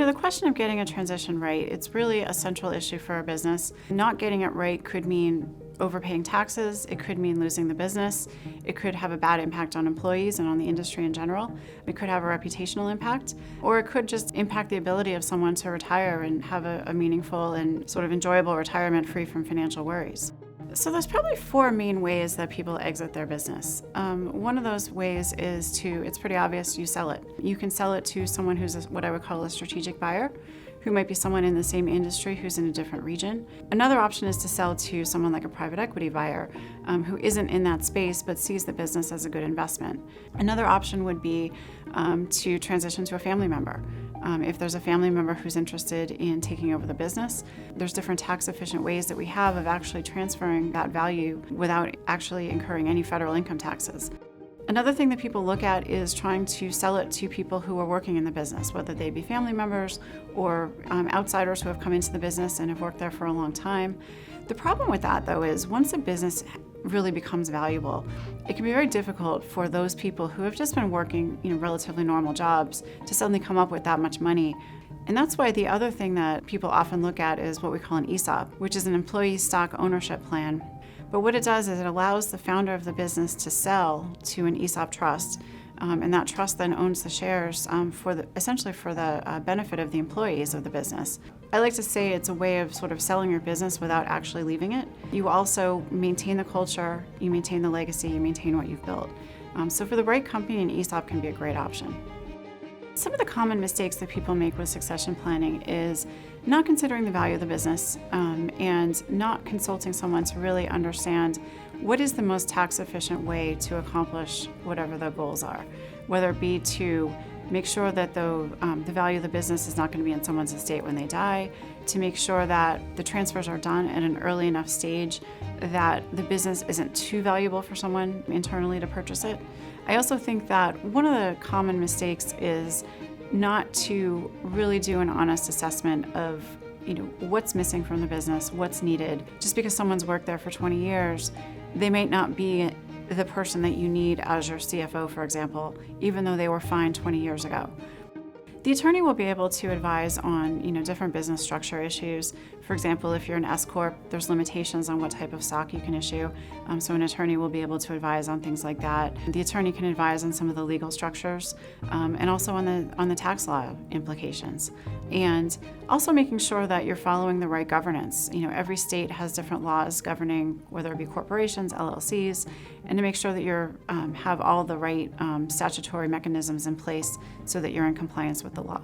The question of getting a transition right, it's really a central issue for a business. Not getting it right could mean overpaying taxes, it could mean losing the business, it could have a bad impact on employees and on the industry in general, it could have a reputational impact, or it could just impact the ability of someone to retire and have a meaningful and sort of enjoyable retirement free from financial worries. So there's probably four main ways that people exit their business. One of those ways is it's pretty obvious, you sell it. You can sell it to someone who's what I would call a strategic buyer, who might be someone in the same industry who's in a different region. Another option is to sell to someone like a private equity buyer who isn't in that space but sees the business as a good investment. Another option would be to transition to a family member. If there's a family member who's interested in taking over the business, there's different tax-efficient ways that we have of actually transferring that value without actually incurring any federal income taxes. Another thing that people look at is trying to sell it to people who are working in the business, whether they be family members or outsiders who have come into the business and have worked there for a long time. The problem with that, though, is once a business really becomes valuable, it can be very difficult for those people who have just been working relatively normal jobs to suddenly come up with that much money. And that's why the other thing that people often look at is what we call an ESOP, which is an employee stock ownership plan. But what it does is it allows the founder of the business to sell to an ESOP trust, and that trust then owns the shares essentially for the benefit of the employees of the business. I like to say it's a way of sort of selling your business without actually leaving it. You also maintain the culture, you maintain the legacy, you maintain what you've built. So for the right company, an ESOP can be a great option. Some of the common mistakes that people make with succession planning is not considering the value of the business and not consulting someone to really understand what is the most tax-efficient way to accomplish whatever the goals are, whether it be to make sure that the value of the business is not going to be in someone's estate when they die, to make sure that the transfers are done at an early enough stage that the business isn't too valuable for someone internally to purchase it. I also think that one of the common mistakes is not to really do an honest assessment of what's missing from the business, what's needed. Just because someone's worked there for 20 years, they might not be the person that you need as your CFO, for example, even though they were fine 20 years ago. The attorney will be able to advise on different business structure issues. For example, if you're an S Corp, there's limitations on what type of stock you can issue. So an attorney will be able to advise on things like that. The attorney can advise on some of the legal structures and also on the tax law implications. And also making sure that you're following the right governance. Every state has different laws governing whether it be corporations, LLCs, and to make sure that you have all the right statutory mechanisms in place so that you're in compliance with the law.